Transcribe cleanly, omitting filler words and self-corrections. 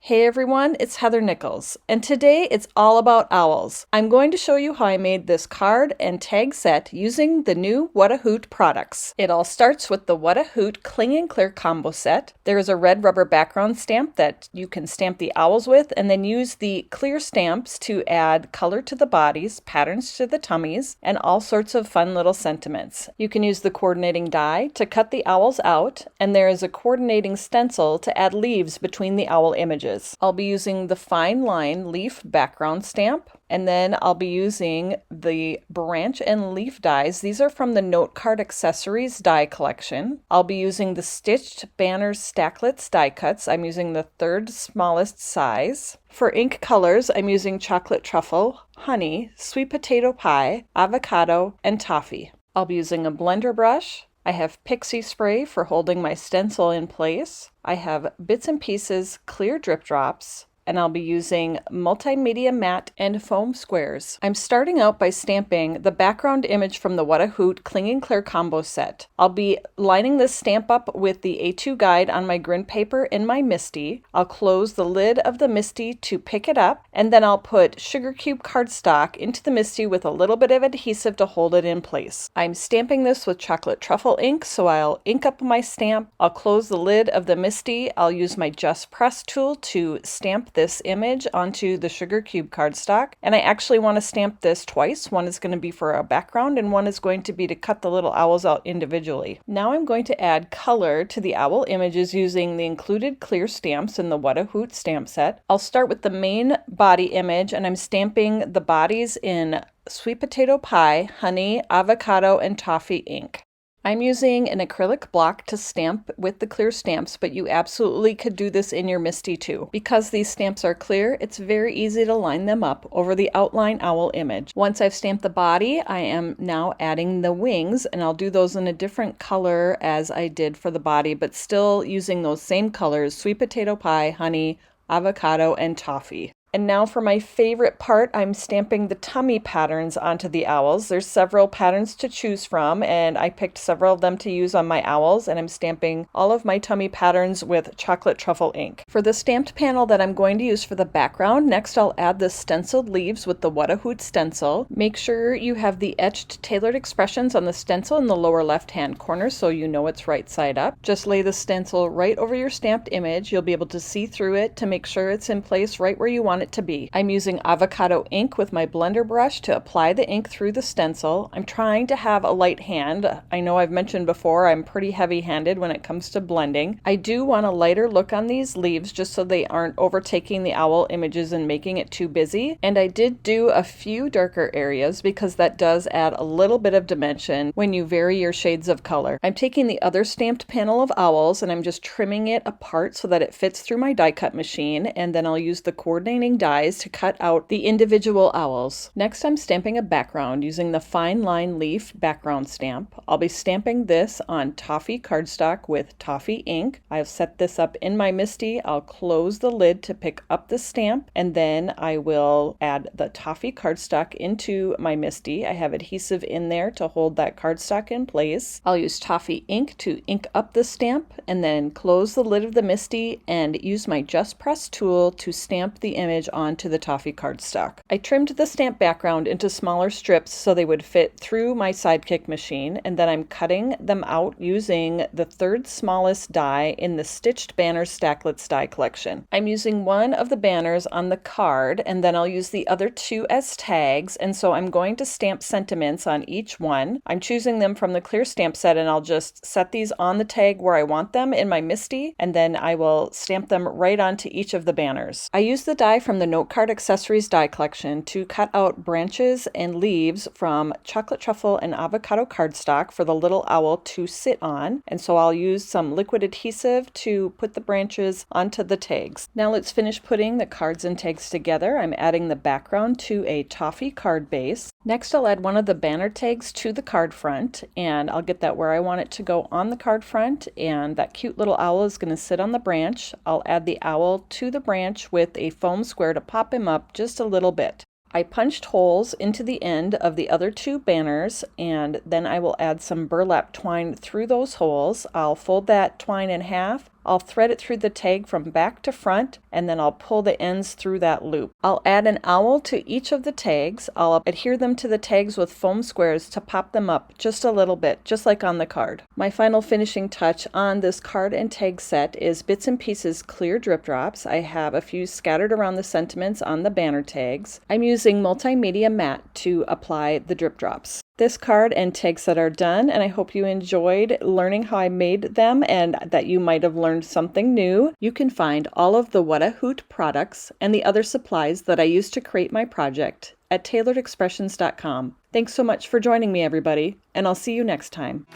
Hey everyone, it's Heather Nichols, and today it's all about owls. I'm going to show you how I made this card and tag set using the new What a Hoot products. It all starts with the What a Hoot Cling Clear Combo set. There is a red rubber background stamp that you can stamp the owls with, and then use the clear stamps to add color to the bodies, patterns to the tummies, and all sorts of fun little sentiments. You can use the coordinating die to cut the owls out, and there is a coordinating stencil to add leaves between the owl images. I'll be using the Fineline leaf background stamp, and then I'll be using the branch and leaf dies. These are from the Notecard Accessories die collection. I'll be using the Stitched Banners Stacklets die cuts. I'm using the third smallest size. For ink colors, I'm using chocolate truffle, honey, sweet potato pie, avocado, and toffee. I'll be using a blender brush. I have pixie spray for holding my stencil in place. I have bits and pieces clear drip drops, and I'll be using multimedia matte and foam squares. I'm starting out by stamping the background image from the What a Hoot Cling Clear Combo set. I'll be lining this stamp up with the A2 guide on my grid paper in my MISTI. I'll close the lid of the MISTI to pick it up, and then I'll put sugar cube cardstock into the MISTI with a little bit of adhesive to hold it in place. I'm stamping this with chocolate truffle ink, so I'll ink up my stamp. I'll close the lid of the MISTI. I'll use my Just Press tool to stamp this image onto the sugar cube cardstock, and I actually want to stamp this twice. One is going to be for a background and one is going to be to cut the little owls out individually. Now I'm going to add color to the owl images using the included clear stamps in the What a Hoot stamp set. I'll start with the main body image, and I'm stamping the bodies in sweet potato pie, honey, avocado, and toffee ink. I'm using an acrylic block to stamp with the clear stamps, but you absolutely could do this in your MISTI too. Because these stamps are clear, it's very easy to line them up over the outline owl image. Once I've stamped the body, I am now adding the wings, and I'll do those in a different color as I did for the body, but still using those same colors: sweet potato pie, honey, avocado, and toffee. And now for my favorite part, I'm stamping the tummy patterns onto the owls. There's several patterns to choose from, and I picked several of them to use on my owls, and I'm stamping all of my tummy patterns with chocolate truffle ink. For the stamped panel that I'm going to use for the background, next I'll add the stenciled leaves with the What a Hoot stencil. Make sure you have the etched tailored expressions on the stencil in the lower left-hand corner so you know it's right side up. Just lay the stencil right over your stamped image. You'll be able to see through it to make sure it's in place right where you want it to be. I'm using avocado ink with my blender brush to apply the ink through the stencil. I'm trying to have a light hand. I know I've mentioned before I'm pretty heavy-handed when it comes to blending. I do want a lighter look on these leaves just so they aren't overtaking the owl images and making it too busy. And I did do a few darker areas because that does add a little bit of dimension when you vary your shades of color. I'm taking the other stamped panel of owls and I'm just trimming it apart so that it fits through my die cut machine, and then I'll use the coordinating dies to cut out the individual owls. Next, I'm stamping a background using the Fineline leaf background stamp. I'll be stamping this on toffee cardstock with toffee ink. I've set this up in my MISTI. I'll close the lid to pick up the stamp, and then I will add the toffee cardstock into my MISTI. I have adhesive in there to hold that cardstock in place. I'll use toffee ink to ink up the stamp, and then close the lid of the MISTI and use my Just Press tool to stamp the image onto the toffee cardstock. I trimmed the stamp background into smaller strips so they would fit through my Sidekick machine, and then I'm cutting them out using the third smallest die in the Stitched Banners Stacklets die collection. I'm using one of the banners on the card, and then I'll use the other two as tags, and so I'm going to stamp sentiments on each one. I'm choosing them from the clear stamp set, and I'll just set these on the tag where I want them in my MISTI, and then I will stamp them right onto each of the banners. I use the die from the Notecard Accessories die collection to cut out branches and leaves from chocolate truffle and avocado cardstock for the little owl to sit on, and so I'll use some liquid adhesive to put the branches onto the tags. Now let's finish putting the cards and tags together. I'm adding the background to a toffee card base. Next I'll add one of the banner tags to the card front, and I'll get that where I want it to go on the card front, and that cute little owl is going to sit on the branch. I'll add the owl to the branch with a foam square to pop him up just a little bit. I punched holes into the end of the other two banners, and then I will add some burlap twine through those holes. I'll fold that twine in half. I'll thread it through the tag from back to front, and then I'll pull the ends through that loop. I'll add an owl to each of the tags. I'll adhere them to the tags with foam squares to pop them up just a little bit, just like on the card. My final finishing touch on this card and tag set is Bits and Pieces clear drip drops. I have a few scattered around the sentiments on the banner tags. I'm using multimedia matte to apply the drip drops. This card and tag set are done, and I hope you enjoyed learning how I made them and that you might have learned something new. You can find all of the What a Hoot products and the other supplies that I used to create my project at tailoredexpressions.com. Thanks so much for joining me, everybody, and I'll see you next time.